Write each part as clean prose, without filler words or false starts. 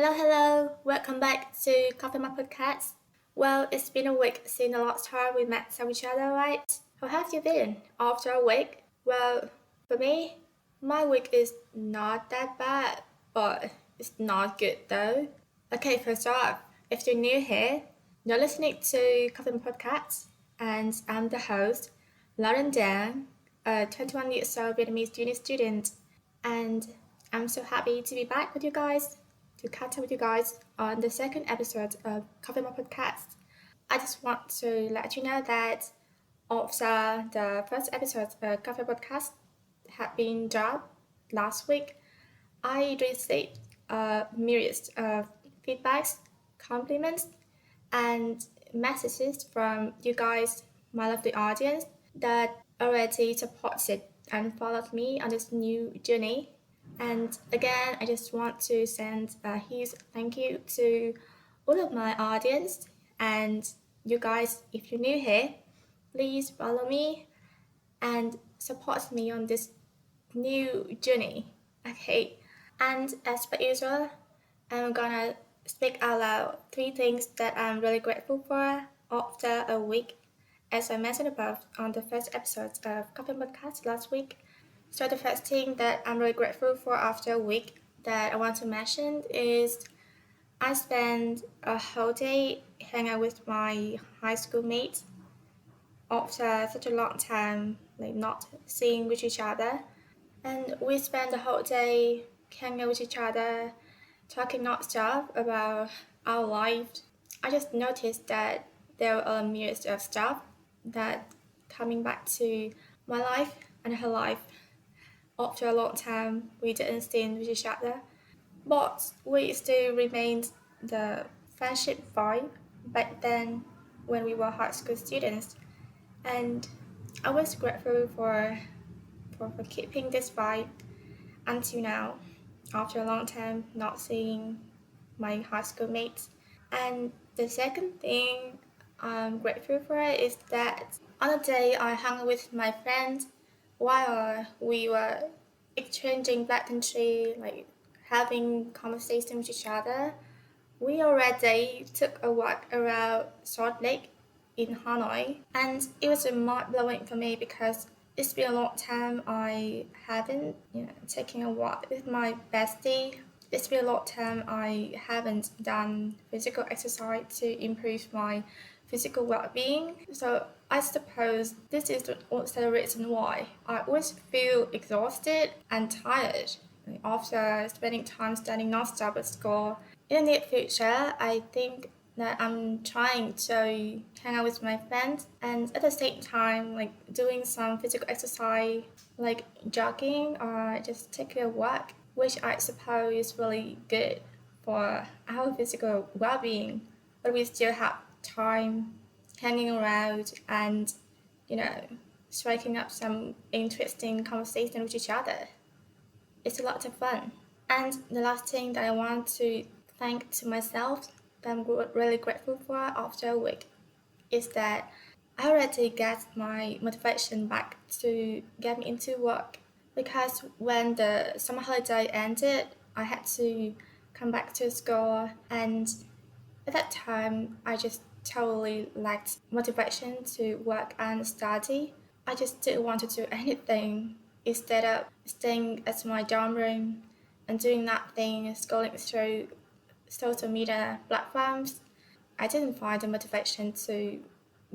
Hello. Welcome back to Coffee My Podcast. Well, it's been a week since the last time we met each other, right? How have you been after a week? Well, for me, my week is not that bad, but it's not good though. Okay, first off, if you're new here, you're listening to Coffee My Podcast, and I'm the host, Lauren Dang, a 21 years old Vietnamese uni student, and I'm so happy to be back with you guys to catch up with you guys on the second episode of Coffee My Podcast. I just want to let you know that after the first episode of Coffee Podcast had been dropped last week, I received myriad of feedbacks, compliments, and messages from you guys, my lovely audience, that already supported and followed me on this new journey. And again, I just want to send a huge thank you to all of my audience and you guys. If you're new here, please follow me and support me on this new journey. Okay, and as per usual, I'm gonna speak out loud three things that I'm really grateful for after a week, as I mentioned above on the first episode of Coffee Podcast last week. So the first thing that I'm really grateful for after a week that I want to mention is I spent a whole day hanging out with my high school mates after such a long time, like not seeing with each other. And we spent the whole day hanging out with each other, talking non-stop about our lives. I just noticed that there were a myriad of stuff that coming back to my life and her life after a long time we didn't see with each other. But we still remained the friendship vibe back then when we were high school students. And I was grateful for keeping this vibe until now, after a long time not seeing my high school mates. And the second thing I'm grateful for is that on a day I hung with my friends while we were exchanging pleasantry, like having conversation with each other. We already took a walk around Salt Lake in Hanoi, and it was mind blowing for me because it's been a long time I haven't, taken a walk with my bestie. It's been a long time I haven't done physical exercise to improve my physical well-being. So I suppose this is also the reason why I always feel exhausted and tired after spending time studying non-stop at school. In the near future, I think that I'm trying to hang out with my friends and at the same time like doing some physical exercise like jogging or just taking a walk, which I suppose is really good for our physical well-being. But we still have time hanging around and, striking up some interesting conversation with each other. It's a lot of fun. And the last thing that I want to thank to myself that I'm really grateful for after a week is that I already get my motivation back to get me into work because when the summer holiday ended, I had to come back to school, and at that time I just totally lacked motivation to work and study. I just didn't want to do anything instead of staying at my dorm room and doing nothing, scrolling through social media platforms. I didn't find the motivation to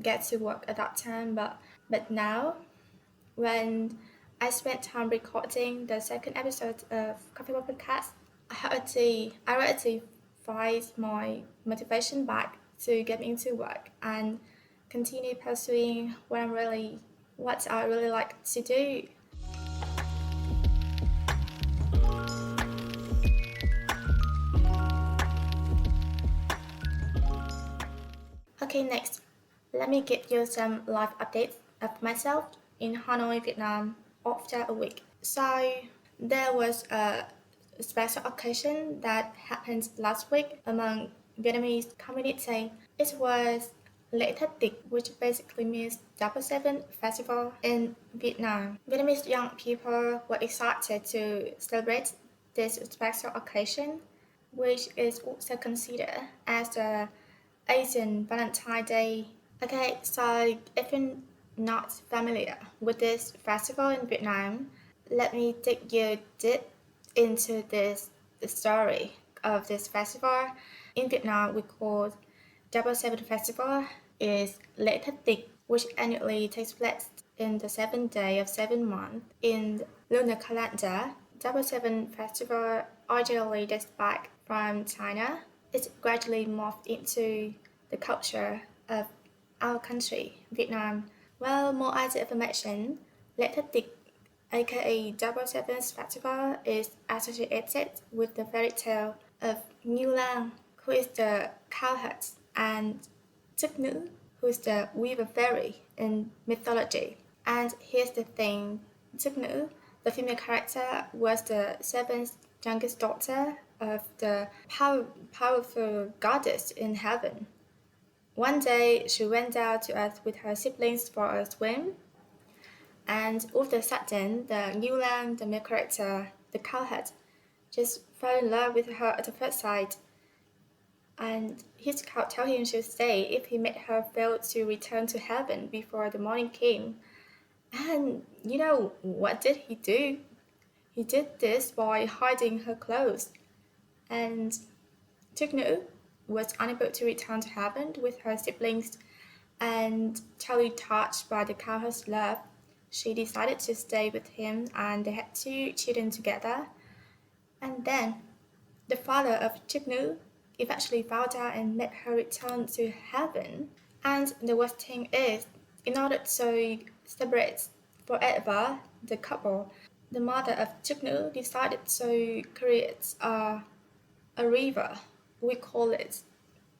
get to work at that time, but now when I spent time recording the second episode of Coffee Bar Podcast, I already find my motivation back to get into work and continue pursuing what I really like to do. Okay, next, let me give you some live updates of myself in Hanoi, Vietnam after a week. So, there was a special occasion that happened last week among Vietnamese community. It was Lễ Thất Tịch, which basically means Double Seven Festival in Vietnam. Vietnamese young people were excited to celebrate this special occasion which is also considered as the Asian Valentine's Day. Okay, so if you're not familiar with this festival in Vietnam, let me take you deep into the story of this festival. In Vietnam, we call Double Seven Festival is Lễ Thất Tịch, which annually takes place in the seventh day of 7 months in lunar calendar. Double Seven Festival originally dates back from China. It gradually morphed into the culture of our country, Vietnam. Well, more as information, Lễ Thất Tịch, aka Double Sevens Festival, is associated with the fairy tale of Như Lang, who is the cowherd, and Chức Nữ, who is the weaver fairy in mythology. And here's the thing, Chức Nữ, the female character, was the seventh youngest daughter of the powerful goddess in heaven. One day, she went down to earth with her siblings for a swim, and all of a sudden, the Như Lang, the male character, the cowherd, just fell in love with her at the first sight. And his cow told him to stay if he made her fail to return to heaven before the morning came. And you know, what did he do? He did this by hiding her clothes. And Chức Nữ was unable to return to heaven with her siblings, and totally touched by the cowherd's love, she decided to stay with him, and they had 2 children together. And then the father of Chức Nữ eventually found out and made her return to heaven. And the worst thing is, in order to separate forever the couple, the mother of Chức Nữ decided to create a river. We call it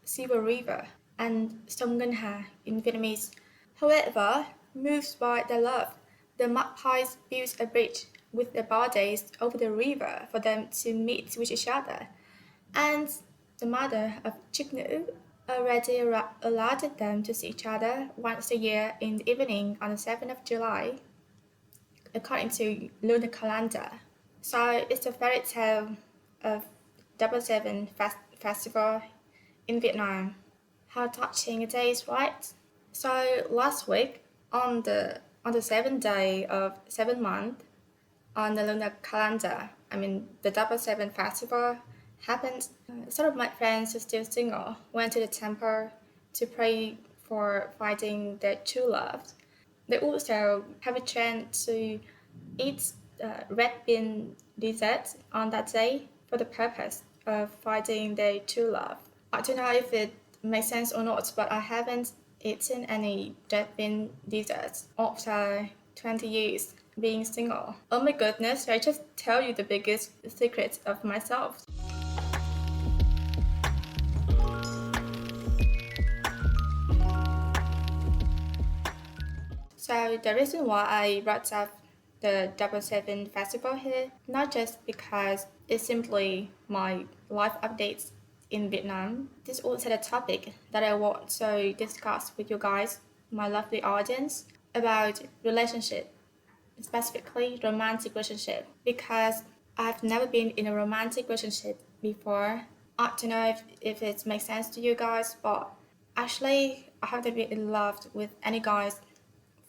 Silver River and Sông Ngân Hà in Vietnamese. However, moved by their love, the magpies built a bridge with their bodies over the river for them to meet with each other. And the mother of Chức Nữ already allowed them to see each other once a year in the evening on the 7th of July, according to lunar calendar. So it's a fairy tale of Double Seven Festival in Vietnam. How touching it is, right? So last week, on the 7th day of 7 month, on the lunar calendar, the Double Seven Festival happened. Some of my friends who are still single went to the temple to pray for finding their true love. They also have a trend to eat red bean dessert on that day for the purpose of finding their true love. I don't know if it makes sense or not, but I haven't eaten any red bean desserts after 20 years being single. Oh my goodness, I just tell you the biggest secret of myself. So the reason why I brought up the Double Seven Festival here, not just because it's simply my life updates in Vietnam. This is also the topic that I want to discuss with you guys, my lovely audience, about relationship, specifically romantic relationship, because I've never been in a romantic relationship before. I don't know if it makes sense to you guys, but actually I haven't been in love with any guys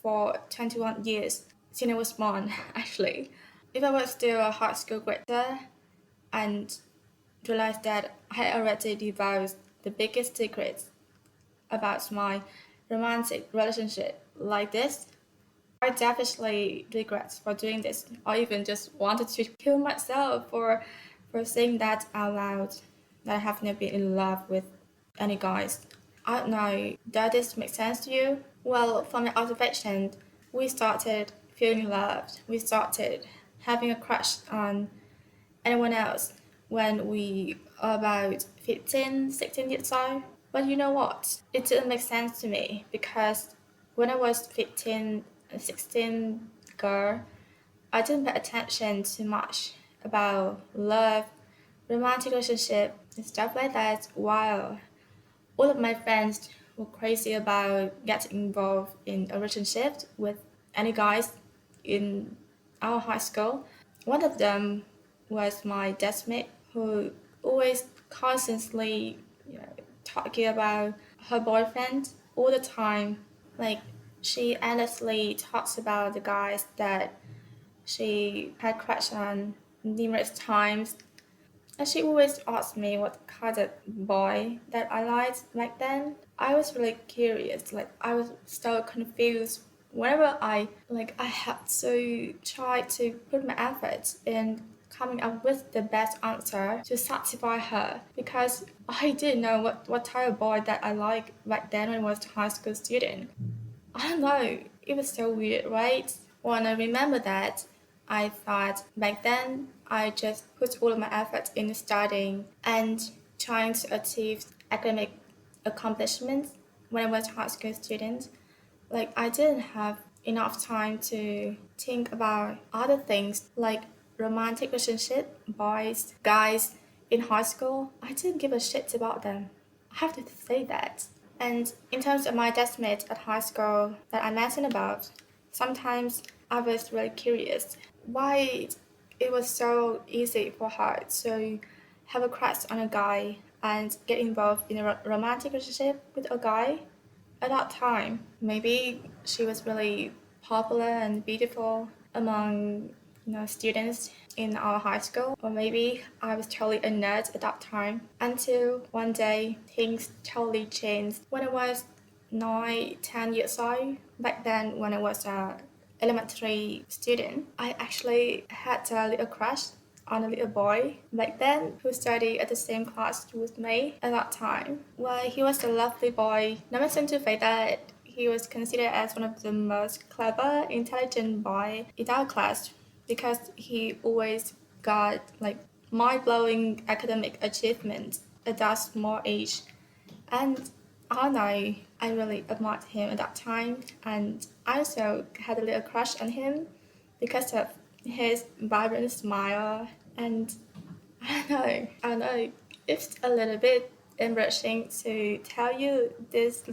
for 21 years since I was born, actually. If I was still a high school graduate and realized that I had already divulged the biggest secrets about my romantic relationship like this, I definitely regret for doing this. I even just wanted to kill myself for saying that out loud, that I have never been in love with any guys. I don't know, does this make sense to you? Well, from my observation, we started feeling loved. We started having a crush on anyone else when we are about 15, 16 years old. But you know what? It didn't make sense to me because when I was 15, 16 girl, I didn't pay attention too much about love, romantic relationship, and stuff like that, while all of my friends were crazy about getting involved in a relationship with any guys in our high school. One of them was my deskmate who always constantly, talking about her boyfriend all the time. Like, she endlessly talks about the guys that she had crushed on numerous times. And she always asked me what kind of boy that I liked back then. I was really curious. Like, I was so confused. Whenever I had to try to put my efforts in coming up with the best answer to satisfy her, because I didn't know what type of boy that I liked back then when I was a high school student. I don't know. It was so weird, right? When I remember that, I thought back then I just put all of my effort into studying and trying to achieve academic accomplishments when I was a high school student. Like, I didn't have enough time to think about other things like romantic relationship, boys, guys in high school. I didn't give a shit about them. I have to say that. And in terms of my deskmate at high school that I mentioned about, sometimes I was really curious why it was so easy for her to have a crush on a guy and get involved in a romantic relationship with a guy at that time. Maybe she was really popular and beautiful among students in our high school, or maybe I was totally a nerd at that time. Until one day things totally changed when I was 9, 10 years old. Back then, when I was a elementary student, I actually had a little crush on a little boy back then who studied at the same class with me at that time. Well, he was a lovely boy. Not mention to say that he was considered as one of the most clever, intelligent boy in our class because he always got like mind-blowing academic achievements at that small age. And I don't know, I really admired him at that time, and I also had a little crush on him because of his vibrant smile. And I don't know, it's a little bit embarrassing to tell you this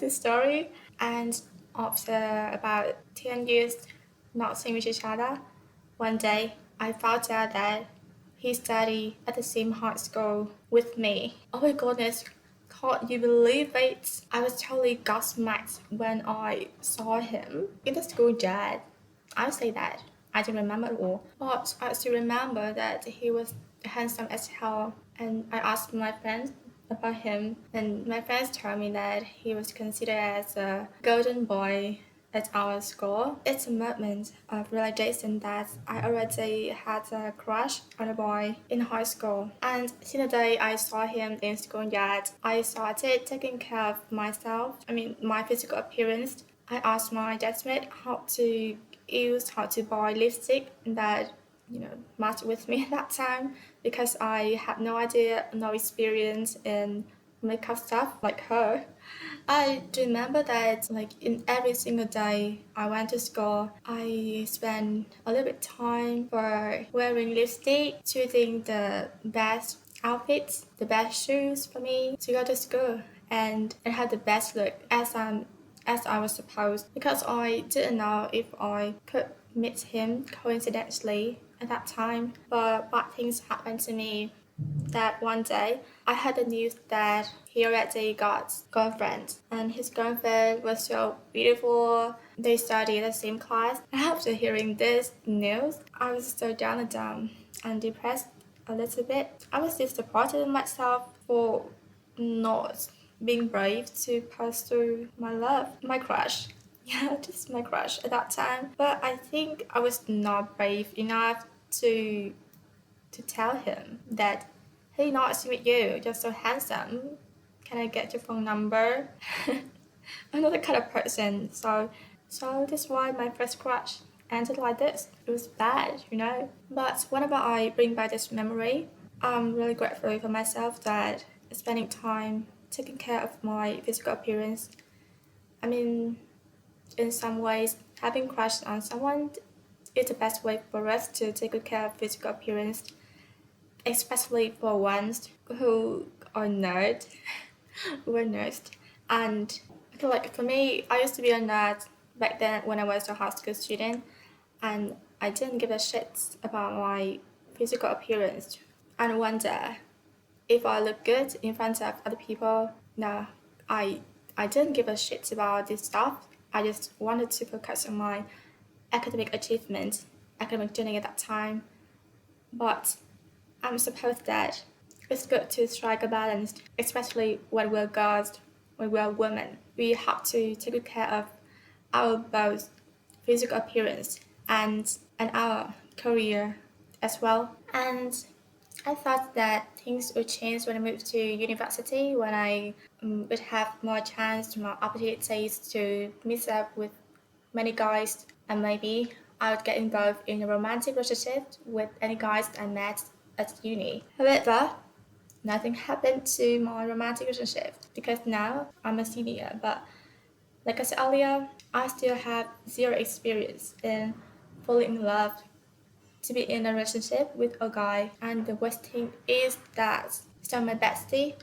story. And after about 10 years not seeing each other, one day I found out that he studied at the same high school with me. Oh my goodness, can't you believe it? I was totally gobsmacked when I saw him in the school chat. I'll say that. I don't remember at all. But I still remember that he was handsome as hell. And I asked my friends about him, and my friends told me that he was considered as a golden boy at our school. It's a moment of realization that I already had a crush on a boy in high school. And since the day I saw him in school yard, I started taking care of myself, my physical appearance. I asked my deskmate how to buy lipstick that matched with me at that time, because I had no idea, no experience in makeup stuff like her. I do remember that like in every single day I went to school, I spent a little bit time for wearing lipstick, choosing the best outfits, the best shoes for me to go to school, and it had the best look as I was supposed, because I didn't know if I could meet him coincidentally at that time. But bad things happened to me. That one day I had the news that he already got girlfriend, and his girlfriend was so beautiful. They studied the same class. After hearing this news, I was so down and depressed a little bit. I was disappointed in myself for not being brave to pursue my love, my crush. Yeah, just my crush at that time. But I think I was not brave enough to tell him that, hey, nice to meet you. You're so handsome. Can I get your phone number? I'm not the kind of person. So that's why my first crush ended like this. It was bad. But whenever I bring back this memory, I'm really grateful for myself that spending time taking care of my physical appearance. In some ways, having crush on someone is the best way for us to take good care of physical appearance, especially for ones who are nerds, who are nerds. And I feel like for me, I used to be a nerd back then when I was a high school student, and I didn't give a shit about my physical appearance. and wonder if I look good in front of other people. No, I didn't give a shit about this stuff. I just wanted to focus on my academic achievement, academic journey at that time. But I'm supposed that it's good to strike a balance, especially when we're girls, when we're women. We have to take good care of our both physical appearance and our career as well. And I thought that things would change when I moved to university, when I would have more chance, more opportunities to meet up with many guys, and maybe I would get involved in a romantic relationship with any guys I met at uni. However, nothing happened to my romantic relationship because now I'm a senior. But like I said earlier, I still have zero experience in falling in love to be in a relationship with a guy. And the worst thing is that some of my bestie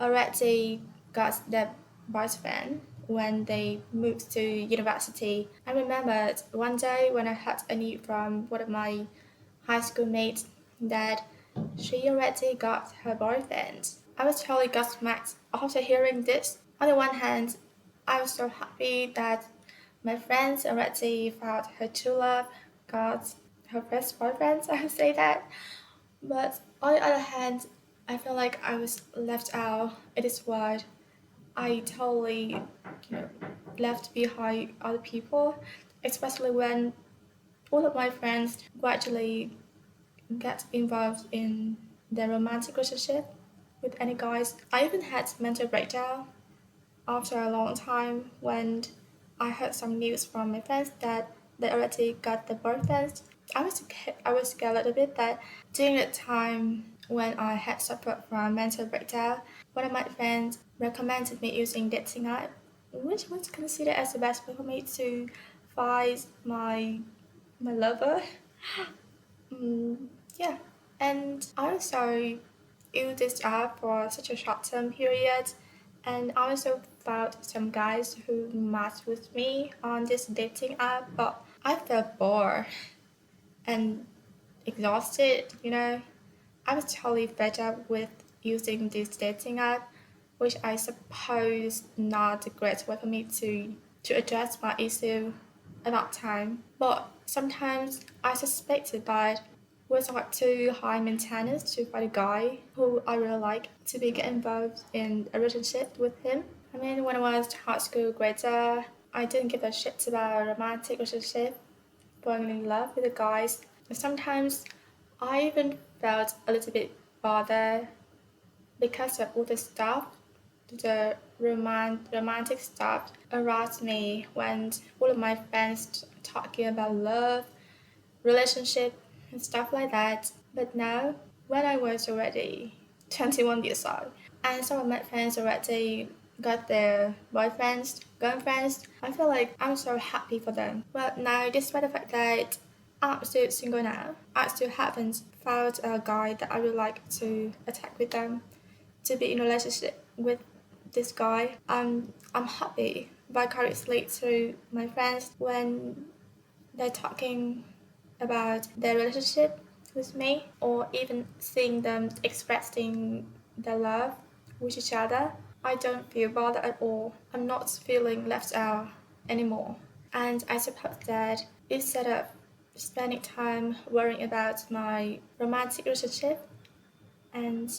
already got their boyfriend when they moved to university. I remembered one day when I heard a news from one of my high school mates that she already got her boyfriend. I was totally gobsmacked after hearing this. On the one hand, I was so happy that my friends already found her true love, got her first boyfriend, I would say that. But on the other hand, I feel like I was left out in this world. I totally, left behind other people, especially when all of my friends gradually get involved in their romantic relationship with any guys. I even had mental breakdown after a long time when I heard some news from my friends that they already got the boyfriends. I was scared a little bit that during the time when I had suffered from mental breakdown, one of my friends recommended me using dating app, which was considered as the best way for me to find my lover. Yeah, and I also used this app for such a short term period, and I also found some guys who matched with me on this dating app, but I felt bored and exhausted. I was totally fed up with using this dating app, which I suppose not a great way for me to address my issue at that time. But sometimes I suspected that was like too high maintenance to find a guy who I really like to be get involved in a relationship with him. I mean, when I was high school grader, I didn't give a shit about a romantic relationship, falling in love with the guys. Sometimes I even felt a little bit bothered because of all the stuff, the romantic stuff aroused me when all of my friends talking about love, relationship, and stuff like that. But now, when I was already 21 years old, and some of my friends already got their boyfriends, girlfriends, I feel like I'm so happy for them. But now, despite the fact that I'm still single now, I still haven't found a guy that I would like to attack with them, to be in a relationship with this guy. I'm happy vicariously to my friends when they're talking about their relationship with me, or even seeing them expressing their love with each other. I don't feel bothered at all. I'm not feeling left out anymore. And I suppose that instead of spending time worrying about my romantic relationship and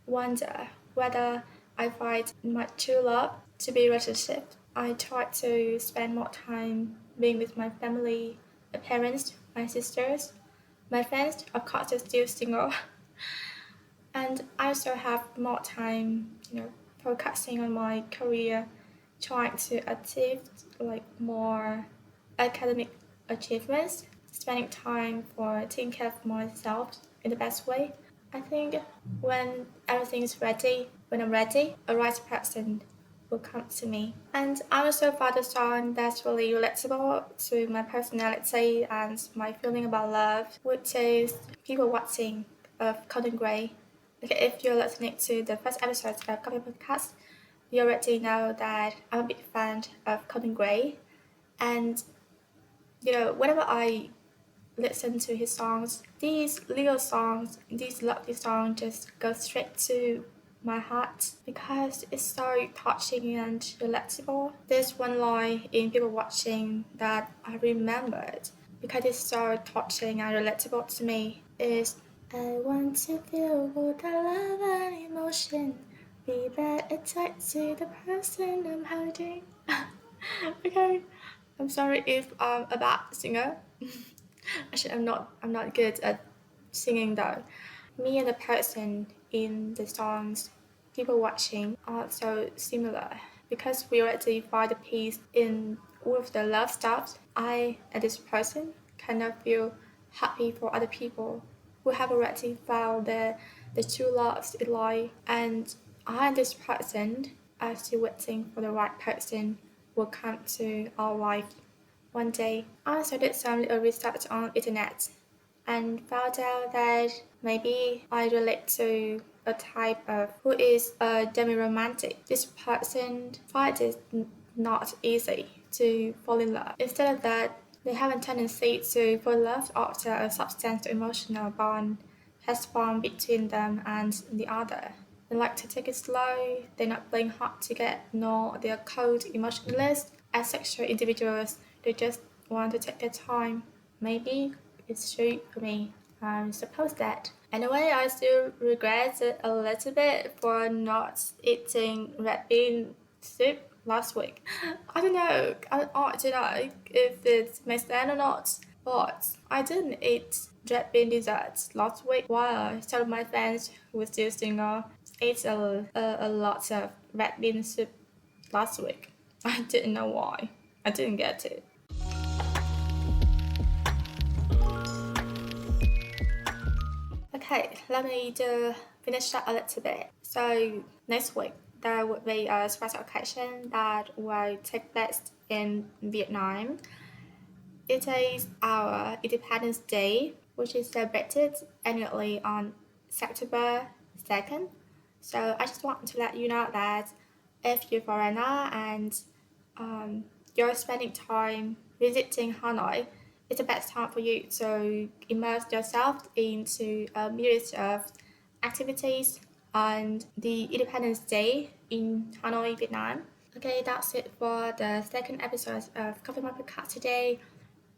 wonder whether I find my true love to be a relationship, I try to spend more time being with my family, my parents, my sisters, my friends. Of course, they're still single. And I also have more time, focusing on my career, trying to achieve like more academic achievements, spending time for taking care of myself in the best way. I think when everything is ready, when I'm ready, a right person will come to me. And I also found a song that's really relatable to my personality and my feeling about love, which is People Watching of Conan Gray. Okay, if you're listening to the first episode of Coffee Podcast, you already know that I'm a big fan of Conan Gray. And, whenever I listen to his songs. These little songs, these lovely songs just go straight to my heart because it's so touching and relatable. There's one line in People Watching that I remembered because it's so touching and relatable to me. Is I want to feel all the love and emotion, be that attached to the person I'm holding. Okay, I'm sorry if I'm a bad singer. Actually, I'm not good at singing though. Me and the person in the songs People Watching are so similar because we already find the peace in all of the love stuff. I and this person kind of feel happy for other people who have already found the true loves in life, and I and this person are still waiting for the right person who will come to our life one day. I also did some little research on internet and found out that maybe I relate to a type of who is a demi-romantic. This person finds it not easy to fall in love. Instead of that, they have a tendency to fall in love after a substantial emotional bond has formed between them and the other. They like to take it slow, they're not playing hard to get, nor they're cold, emotionless. As sexual individuals, they just want to take their time. Maybe it's true for me. I suppose that. Anyway, I still regret it a little bit for not eating red bean soup last week. I don't know. I don't know if it makes sense or not. But I didn't eat red bean desserts last week while some of my friends who were still single ate a lot of red bean soup last week. I didn't know why. I didn't get it. Okay, let me finish that a little bit. So next week there will be a special occasion that will take place in Vietnam. It is our Independence Day, which is celebrated annually on September 2nd. So I just want to let you know that if you're a foreigner and you're spending time visiting Hanoi, it's the best time for you to immerse yourself into a myriad of activities on the Independence Day in Hanoi, Vietnam. Okay, that's it for the second episode of Coffee My Podcast today.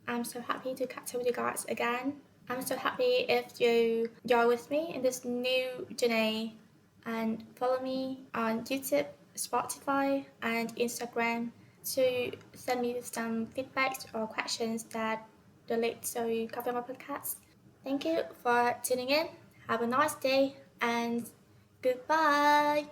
I'm so happy to catch up with you guys again. I'm so happy if you join with me in this new journey and follow me on YouTube, Spotify, and Instagram to send me some feedbacks or questions that relate to Coffee My Podcast. Thank you for tuning in. Have a nice day and goodbye.